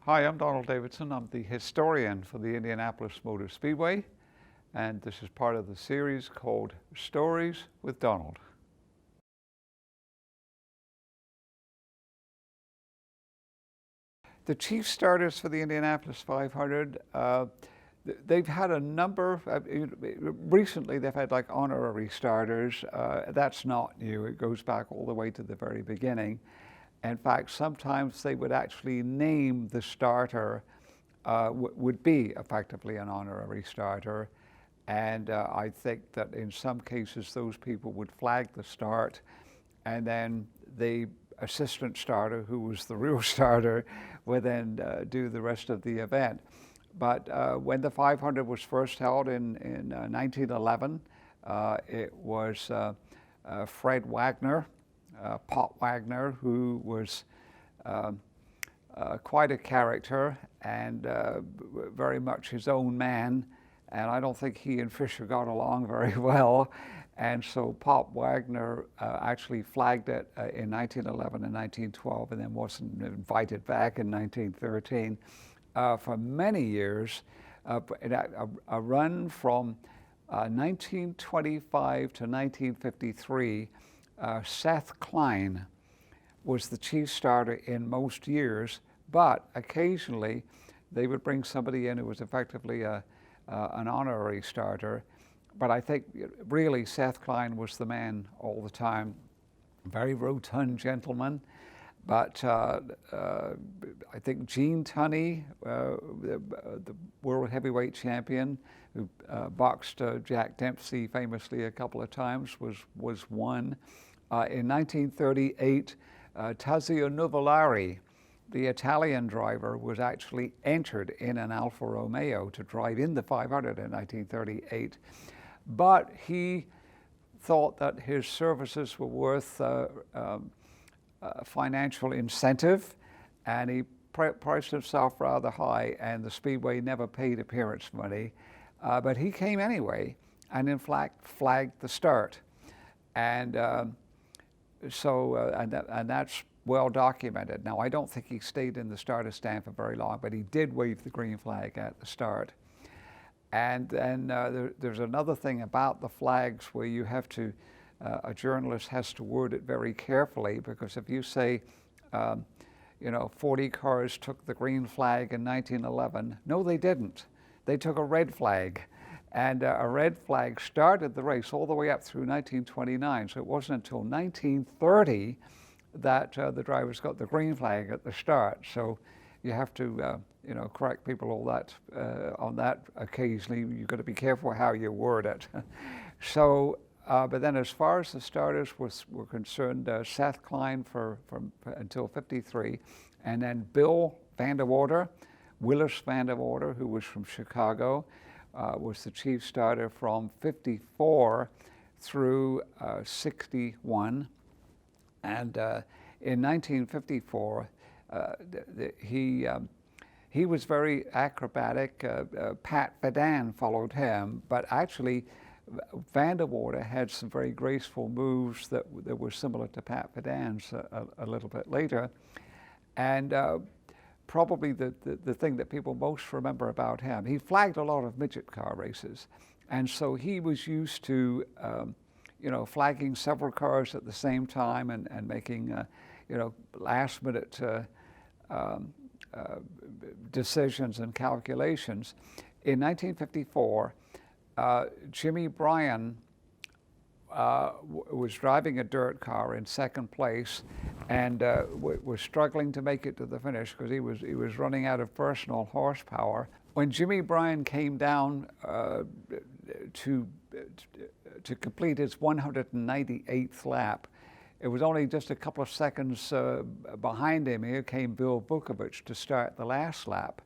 Hi, I'm Donald Davidson. I'm the historian for the Indianapolis Motor Speedway, and this is part of the series called Stories with Donald. The chief starters for the Indianapolis 500, they've had a number, recently they've had like honorary starters. That's not new. It goes back all the way to the very beginning. In fact, sometimes they would actually name the starter, would be effectively an honorary starter. And I think that in some cases those people would flag the start, and then the assistant starter, who was the real starter, would then do the rest of the event. But when the 500 was first held in 1911, it was Fred Wagner, Pop Wagner, who was quite a character and very much his own man, and I don't think he and Fisher got along very well, and so Pop Wagner actually flagged it in 1911 and 1912 and then wasn't invited back in 1913. For many years, a run from 1925 to 1953, Seth Klein was the chief starter in most years, but occasionally they would bring somebody in who was effectively an honorary starter. But I think really Seth Klein was the man all the time. Very rotund gentleman. But I think Gene Tunney, the world heavyweight champion, who boxed Jack Dempsey famously a couple of times, was one. In 1938, Tazio Nuvolari, the Italian driver, was actually entered in an Alfa Romeo to drive in the 500 in 1938. But he thought that his services were worth financial incentive, and he priced himself rather high, and the Speedway never paid appearance money. But he came anyway, and in fact flagged the start. And and that's well documented. Now, I don't think he stayed in the starter stand for very long, but he did wave the green flag at the start. And then there's another thing about the flags where you have to, a journalist has to word it very carefully, because if you say, 40 cars took the green flag in 1911, no, they didn't. They took a red flag. And a red flag started the race all the way up through 1929. So it wasn't until 1930 that the drivers got the green flag at the start. So you have to, correct people all that on that occasionally. You've got to be careful how you word it. So, but then as far as the starters were concerned, Seth Klein until 53, and then Bill VandeWater, Willis VandeWater, who was from Chicago, was the chief starter from 54 through 61. And in 1954, he was very acrobatic. Pat Vadan followed him, but actually VandeWater had some very graceful moves that were similar to Pat Vadan's a little bit later. And probably the thing that people most remember about him, he flagged a lot of midget car races. And so he was used to, flagging several cars at the same time and making, last minute decisions and calculations. In 1954, Jimmy Bryan was driving a dirt car in second place and was struggling to make it to the finish because he was running out of personal horsepower. When Jimmy Bryan came down to complete his 198th lap, it was only just a couple of seconds behind him. Here came Bill Vukovich to start the last lap.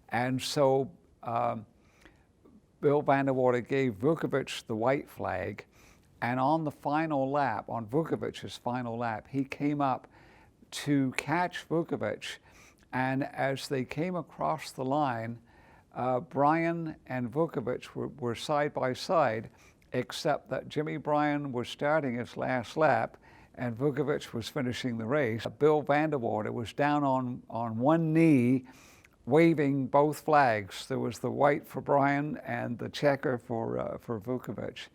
And so Bill VandeWater gave Vukovich the white flag, and on the final lap, on Vukovich's final lap, he came up to catch Vukovich, and as they came across the line, Bryan and Vukovich were side by side, except that Jimmy Bryan was starting his last lap and Vukovich was finishing the race. Bill VandeWater was down on one knee waving both flags. There was the white for Brian and the checker for Vukovic.